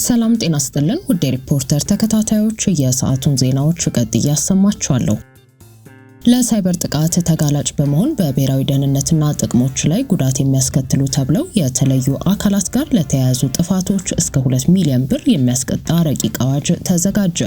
ሰላም ጤና ይስጥልን ውድ ሪፖርተር ተከታታዮች የሰዓቱን ዜናዎች ቀጥዬ አሰማችኋለሁ። ለሳይበር ጥቃት ተጋላጭ በመሆን በብሔራዊ ደህንነትና ጥቅሞች ላይ ጉዳት የሚያስከትሉ ተብለው የተለዩ አካላት ጋር ለተያያዙ ጥፋቶች እስከ 2 ሚሊዮን ብር የሚያስቀጣ ረቂቅ አዋጅ ተዘጋጀ።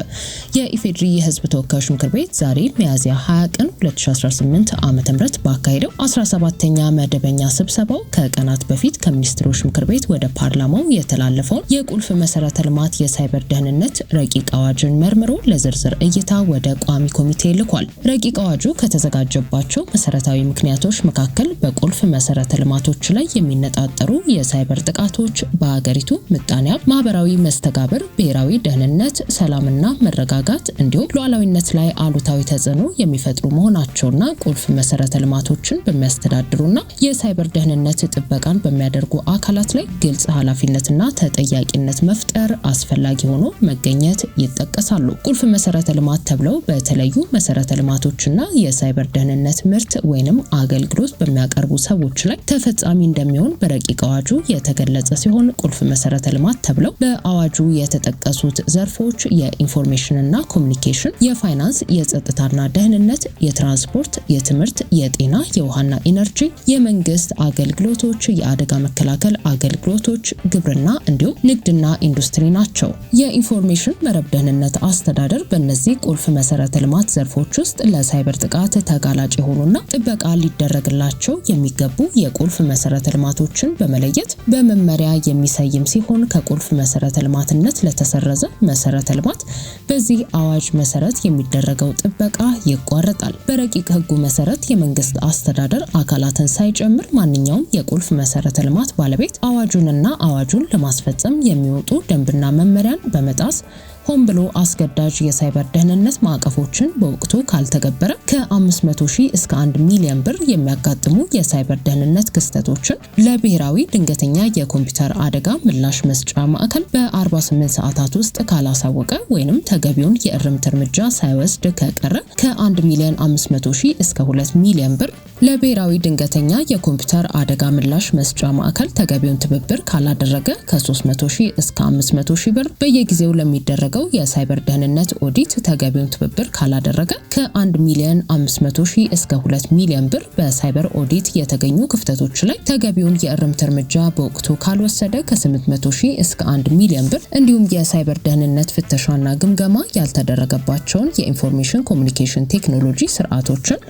የኢፌዴሪ የሕዝብ ተወካዮች ምክር ቤት ዛሬ ሚያዝያ 20 ቀን 2018 ዓ.ም ባካሄደው 17ኛ መደበኛ ስብሰባው ከቀናት በፊት ከሚኒስትሮች ምክር ቤት ወደ ፓርላማው የተላለፈውን የቁልፍ መሰረተ ልማት የሳይበር ደህንነት ረቂቅ አዋጅን መርምሮ ለዝርዝር እይታ ወደ ቋሚ ኮሚቴ ልኳል። ረቂቅ አዋጁ ከተዘጋጀባቸው መሰረታዊ ምክንያቶች መካከል በቁልፍ መሰረተ ልማቶች ላይ የሚነጣጠሩ የሳይበር ጥቃቶች በአገሪቱ ምጣኔ ሀብት፣ ማህበራዊ መስተጋብር፣ ብሔራዊ ደህንነት፣ ሰላምና መረጋጋት እንዲሁም ሉዓላዊነት ላይ አሉታዊ ተጽዕኖ የሚፈጥሩ መሆናቸውና ቁልፍ መሰረተ ልማቶችን በሚያስተዳድሩና የሳይበር ደህንነት ጥበቃን በሚያደርጉ አካላት ላይ ግልጽ ኃላፊነትና ተጠያቂነት መፍጠር አስፈላጊ ሆኖ መገኘት ይጠቀሳሉ። ቁልፍ መሰረተ ልማት ተብለው በተለዩ መሰረተ ልማቶችና የሳይበር ደህንነት ምርት ወይንም አገልግሎት በሚያቀርቡ ሰዎች ላይ ተፈጻሚ እንደሚሆን በረቂቅ አዋጁ የተገለጸ ሲሆን ቁልፍ መሰረተ ልማት ተብለው በአዋጁ የተጠቀሱት ዘርፎች የኢንፎርሜሽንና ኮሙኒኬሽን፣ የፋይናንስ፣ የጸጥታና ደህንነት፣ የትራንስፖርት፣ የትምህርት፣ የጤና፣ የውሃና ኢነርጂ፣ የመንግስት አገልግሎቶች፣ የአደጋ መከላከል አገልግሎቶች፣ ግብርና እንዲሁም ንግድና ኢንዱስትሪ ናቸው። የኢንፎርሜሽን መረብ ደህንነት አስተዳደር በእነዚህ ቁልፍ መሰረተ ልማት ዘርፎች ውስጥ ለሳይበር ጥቃት ተጋላጭ የሆኑና ጥበቃ ሊደረግላቸው የሚገቡ የቁልፍ መሰረተ ልማቶችን በመለየት በመመሪያ የሚሰይም ሲሆን ከቁልፍ መሰረተ ልማትነት ለተሰረዘ መሰረተ ልማት በዚህ አዋጅ መሰረት የሚደረገው ጥበቃ ይቋረጣል። በረቂቅ ሕጉ መሰረት የመንግስት አስተዳደር አካላትን ሳይጨምር ማንኛውም የቁልፍ መሰረተ ልማት ባለቤት አዋጁንና አዋጁን ለማስፈጸም የሚወጡ ደንብና መመሪያን በመጣስ ሆን ብሎ አስገዳጅ የሳይበር ደህንነት ማዕቀፎችን በወቅቱ ካልተገበረ ከ500,000 እስከ 1 ሚሊዮን ብር የሚያጋጥሙ የሳይበር ደህንነት ክስተቶችን ለብሔራዊ ድንገተኛ የኮምፒውተር አደጋ ምላሽ መስጫ ማዕከል በ48 ሰዓታት ውስጥ ካላሳወቀ ወይንም ተገቢውን የእርምት እርምጃ ሳይወስድ ከቀረ ከ1,500,000 እስከ 2 ሚሊዮን ብር፣ ለብሔራዊ ድንገተኛ የኮምፒውተር አደጋ ምላሽ መስጫ ማዕከል ተገቢውን ትብብር ካላደረገ ከ300,000 እስከ 500,000 ብር፣ በየጊዜው ለሚደረገው የሳይበር ደህንነት ኦዲት ተገቢውን ትብብር ካላደረገ ከ1,500,000 እስከ 2 ሚሊዮን ብር፣ በሳይበር ኦዲት የተገኙ ክፍተቶች ላይ ተገቢውን የእርምት እርምጃ በወቅቱ ካልወሰደ ከ800,000 እስከ 1 ሚሊዮን ብር፣ እንዲሁም የሳይበር ደህንነት ፍተሻና ግምገማ ያልተደረገባቸውን የኢንፎርሜሽን ኮሙኒኬሽን ቴክኖሎጂ ስርዓቶችን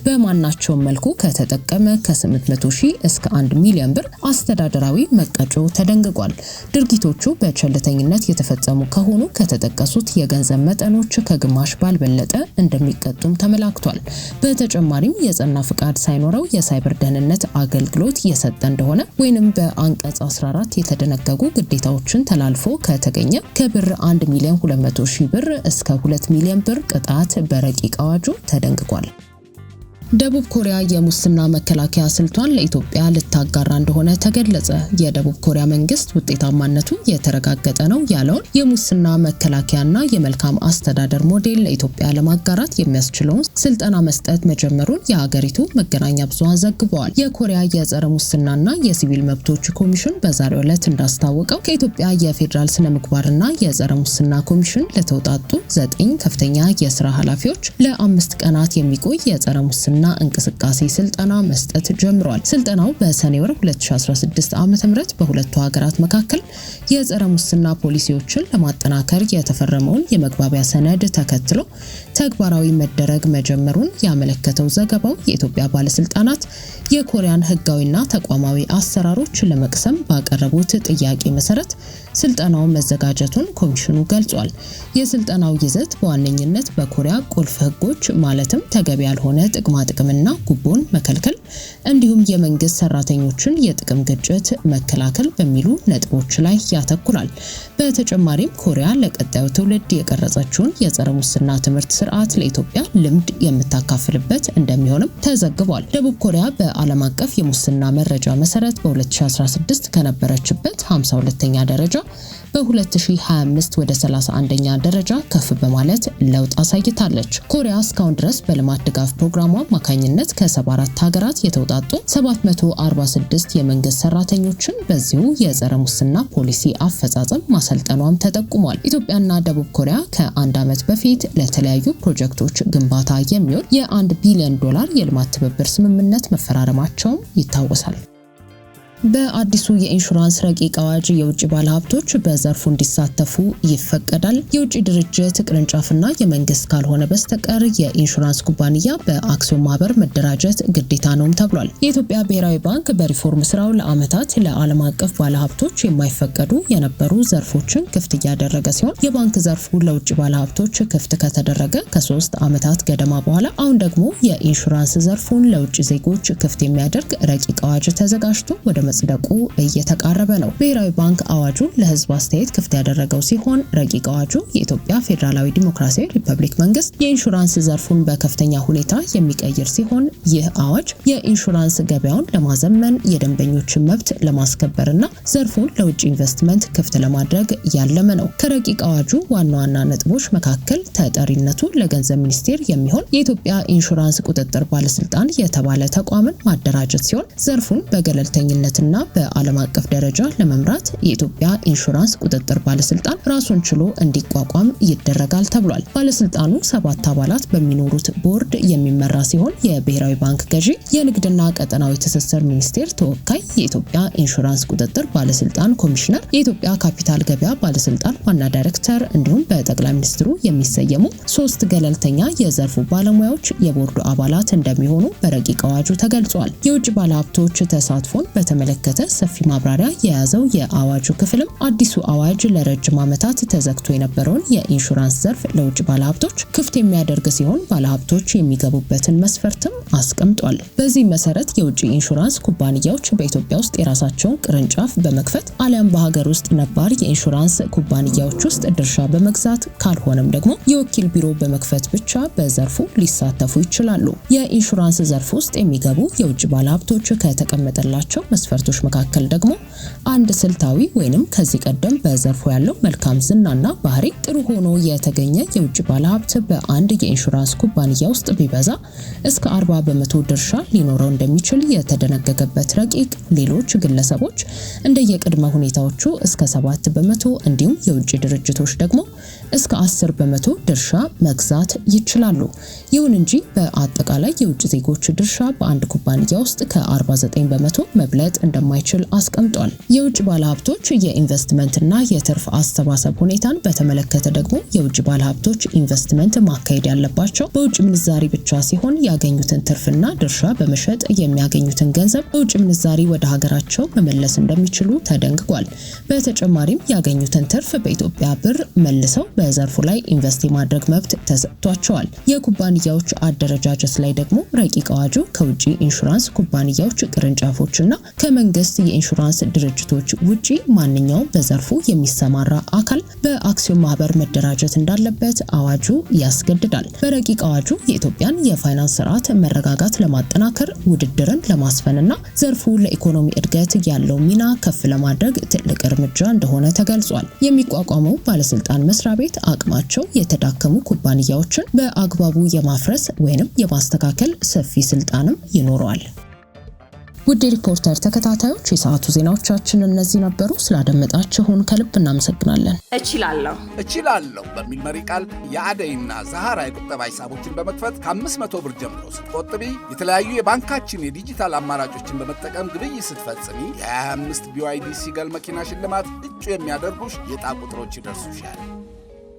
በማናቸውም መልኩ ከተጠቀመ ከ800,000 እስከ 1 ሚሊዮን ብር አስተዳደራዊ መቀጮ ተደንግጓል። ድርጊቶቹ በቸልተኝነት የተፈጸሙ ከሆኑ ከተጠቀሱት የገንዘብ መጠኖች ከግማሽ ባልበለጠ እንደሚቀጡም ተመላክቷል። በተጨማሪም የጸና ፍቃድ ሳይኖረው የሳይበር ደህንነት አገልግሎት የሰጠ እንደሆነ ወይንም በአንቀጽ 14 የተደነገጉ ግዴታዎችን ተላልፎ ከተገኘ ከብር 1,200,000 ብር እስከ 2 ሚሊዮን ብር ቅጣት በረቂቅ አዋጁ ተደንግጓል። ደቡብ ኮሪያ የሙስና መከላከያ ስልቷን ለኢትዮጵያ ልታጋራ እንደሆነ ተገለጸ። የደቡብ ኮሪያ መንግስት ውጤታማነቱ የተረጋገጠ ነው ያለውን የሙስና መከላከያና የመልካም አስተዳደር ሞዴል ለኢትዮጵያ ለማጋራት የሚያስችለውን ስልጠና መስጠት መጀመሩን የሀገሪቱ መገናኛ ብዙሃን ዘግበዋል። የኮሪያ የጸረ ሙስናና የሲቪል መብቶች ኮሚሽን በዛሬው ዕለት እንዳስታወቀው ከኢትዮጵያ የፌዴራል ስነ ምግባርና የጸረ ሙስና ኮሚሽን ለተውጣጡ 9 ከፍተኛ የስራ ኃላፊዎች ለ5 ቀናት የሚቆይ የጸረ ሙስና እንቅስቃሴ ስልጠና መስጠት ጀምሯል። ስልጠናው በሰኔ ወር 2016 ዓ.ም በሁለቱ ሀገራት መካከል የጸረ ሙስና ፖሊሲዎችን ለማጠናከር የተፈረመውን የመግባቢያ ሰነድ ተከትሎ ተግባራዊ መደረግ መጀመሩን ያመለከተው ዘገባው የኢትዮጵያ ባለስልጣናት የኮሪያን ህጋዊና ተቋማዊ አሰራሮች ለመቅሰም ባቀረቡት ጥያቄ መሰረት ስልጠናው መዘጋጀቱን ኮሚሽኑ ገልጿል። የስልጠናው ይዘት በዋነኝነት በኮሪያ ቁልፍ ህጎች ማለትም ተገቢ ያልሆነ ጥቅምና ጉቦን መከልከል እንዲሁም የመንግስት ሰራተኞችን የጥቅም ግጭት መከላከል በሚሉ ነጥቦች ላይ ያተኩራል። በተጨማሪም ኮሪያ ለቀጣዩ ትውልድ የቀረጸችውን የጸረ ሙስና ትምህርት ስርዓት ለኢትዮጵያ ልምድ የምታካፍልበት እንደሚሆንም ተዘግቧል። ደቡብ ኮሪያ በዓለም አቀፍ የሙስና መረጃ መሰረት በ2016 ከነበረችበት 52ኛ ደረጃ በ2025 ወደ 31ኛ ደረጃ ከፍ በማለት ለውጥ አሳይታለች። ኮሪያ እስካሁን ድረስ በልማት ድጋፍ ፕሮግራሟ አማካኝነት ከ74 ሀገራት የተውጣጡ 746 የመንግስት ሰራተኞችን በዚሁ የጸረ ሙስና ፖሊሲ አፈጻጸም ማሰልጠኗም ተጠቁሟል። ኢትዮጵያና ደቡብ ኮሪያ ከአንድ ዓመት በፊት ለተለያዩ ፕሮጀክቶች ግንባታ የሚውል የ$1 ቢሊዮን የልማት ትብብር ስምምነት መፈራረማቸው ይታወሳል። በአዲሱ የኢንሹራንስ ረቂቅ አዋጅ የውጭ ባለሀብቶች በዘርፉ እንዲሳተፉ ይፈቀዳል። የውጭ ድርጅት ቅርንጫፍና የመንግስት ካልሆነ በስተቀር የኢንሹራንስ ኩባንያ በአክሲዮን ማህበር መደራጀት ግዴታ ነውም ተብሏል። የኢትዮጵያ ብሔራዊ ባንክ በሪፎርም ስራው ለዓመታት ለዓለም አቀፍ ባለሀብቶች የማይፈቀዱ የነበሩ ዘርፎችን ክፍት እያደረገ ሲሆን የባንክ ዘርፉ ለውጭ ባለሀብቶች ክፍት ከተደረገ ከ3 ዓመታት ገደማ በኋላ አሁን ደግሞ የኢንሹራንስ ዘርፉን ለውጭ ዜጎች ክፍት የሚያደርግ ረቂቅ አዋጅ ተዘጋጅቶ ወደ መጽደቁ እየተቃረበ ነው። ብሔራዊ ባንክ አዋጁን ለህዝብ አስተያየት ክፍት ያደረገው ሲሆን ረቂቅ አዋጁ የኢትዮጵያ ፌዴራላዊ ዲሞክራሲያዊ ሪፐብሊክ መንግስት የኢንሹራንስ ዘርፉን በከፍተኛ ሁኔታ የሚቀይር ሲሆን ይህ አዋጅ የኢንሹራንስ ገበያውን ለማዘመን የደንበኞችን መብት ለማስከበርና ዘርፉን ለውጭ ኢንቨስትመንት ክፍት ለማድረግ ያለመ ነው። ከረቂቅ አዋጁ ዋና ዋና ነጥቦች መካከል ተጠሪነቱ ለገንዘብ ሚኒስቴር የሚሆን የኢትዮጵያ ኢንሹራንስ ቁጥጥር ባለስልጣን የተባለ ተቋምን ማደራጀት ሲሆን ዘርፉን በገለልተኝነት እና በዓለም አቀፍ ደረጃ ለመምራት የኢትዮጵያ ኢንሹራንስ ቁጥጥር ባለስልጣን ራሱን ችሎ እንዲቋቋም ይደረጋል ተብሏል። ባለስልጣኑ 7 አባላት በሚኖሩት ቦርድ የሚመራ ሲሆን የብሔራዊ ባንክ ገዢ፣ የንግድና ቀጠናዊ ትስስር ሚኒስቴር ተወካይ፣ የኢትዮጵያ ኢንሹራንስ ቁጥጥር ባለስልጣን ኮሚሽነር፣ የኢትዮጵያ ካፒታል ገበያ ባለስልጣን ዋና ዳይሬክተር እንዲሁም በጠቅላይ ሚኒስትሩ የሚሰየሙ 3 ገለልተኛ የዘርፉ ባለሙያዎች የቦርዱ አባላት እንደሚሆኑ በረቂቅ አዋጁ ተገልጿል። የውጭ ባለሀብቶች ተሳትፎን በተመለከተ ሰፊ ማብራሪያ የያዘው የአዋጁ ክፍልም አዲሱ አዋጅ ለረጅም ዓመታት ተዘግቶ የነበረውን የኢንሹራንስ ዘርፍ ለውጭ ባለሀብቶች ክፍት የሚያደርግ ሲሆን ባለሀብቶች የሚገቡበትን መስፈርትም አስቀምጧል። በዚህ መሰረት የውጭ ኢንሹራንስ ኩባንያዎች በኢትዮጵያ ውስጥ የራሳቸውን ቅርንጫፍ በመክፈት አሊያም በሀገር ውስጥ ነባር የኢንሹራንስ ኩባንያዎች ውስጥ ድርሻ በመግዛት ካልሆነም ደግሞ የወኪል ቢሮ በመክፈት ብቻ በዘርፉ ሊሳተፉ ይችላሉ። የኢንሹራንስ ዘርፍ ውስጥ የሚገቡ የውጭ ባለሀብቶች ከተቀመጠላቸው መስፈርቶች መካከል ደግሞ አንድ ስልታዊ ወይንም ከዚህ ቀደም በዘርፉ ያለው መልካም ዝናና ባህሪ ጥሩ ሆኖ የተገኘ የውጭ ባለሀብት በአንድ የኢንሹራንስ ኩባንያ ውስጥ ቢበዛ እስከ 40% ድርሻ ሊኖረው እንደሚችል የተደነገገበት ረቂቅ ሌሎች ግለሰቦች እንደየቅድመ ሁኔታዎቹ እስከ 7% እንዲሁም የውጭ ድርጅቶች ደግሞ እስከ 10% ድርሻ መግዛት ይችላሉ። ይሁን እንጂ በአጠቃላይ የውጭ ዜጎች ድርሻ በአንድ ኩባንያ ውስጥ ከ49% መብለጥ እንደማይችል አስቀምጧል። የውጭ ባለሀብቶች የኢንቨስትመንትና የትርፍ አሰባሰብ ሁኔታን በተመለከተ ደግሞ የውጭ ባለሀብቶች ኢንቨስትመንት ማካሄድ ያለባቸው በውጭ ምንዛሪ ብቻ ሲሆን ያገኙትን ትርፍና ድርሻ በመሸጥ የሚያገኙትን ገንዘብ በውጭ ምንዛሪ ወደ ሀገራቸው መመለስ እንደሚችሉ ተደንግጓል። በተጨማሪም ያገኙትን ትርፍ በኢትዮጵያ ብር መልሰው በዘርፉ ላይ ኢንቨስት የማድረግ መብት ተሰጥቷቸዋል። የኩባንያዎች አደረጃጀት ላይ ደግሞ ረቂቅ አዋጁ ከውጭ ኢንሹራንስ ኩባንያዎች ቅርንጫፎችና ከመንግስት የኢንሹራንስ ድርጅቶች ውጪ ማንኛውም በዘርፉ የሚሰማራ አካል በአክሲዮን ማህበር መደራጀት እንዳለበት አዋጁ ያስገድዳል። በረቂቅ አዋጁ የኢትዮጵያን የፋይናንስ ስርዓት መረጋጋት ለማጠናከር ውድድርን ለማስፈንና ዘርፉ ለኢኮኖሚ እድገት ያለው ሚና ከፍ ለማድረግ ትልቅ እርምጃ እንደሆነ ተገልጿል። የሚቋቋመው ባለስልጣን መስሪያ ቤት አቅማቸው የተዳከሙ ኩባንያዎችን በአግባቡ የማፍረስ ወይንም የማስተካከል ሰፊ ስልጣንም ይኖረዋል። ውድ ሪፖርተር ተከታታዮች የሰዓቱ ዜናዎቻችን እነዚህ ነበሩ። ስላደመጣችሁን ከልብ እናመሰግናለን። እችላለሁ በሚል መሪ ቃል የአደይና ዛሃራ የቁጠባ ሂሳቦችን በመክፈት ከ500 ብር ጀምሮ ስትቆጥቢ የተለያዩ የባንካችን የዲጂታል አማራጮችን በመጠቀም ግብይት ስትፈጽሚ የ25 BYD ሲገል መኪና ሽልማት እጩ የሚያደርጉሽ የዕጣ ቁጥሮች ይደርሱሻል።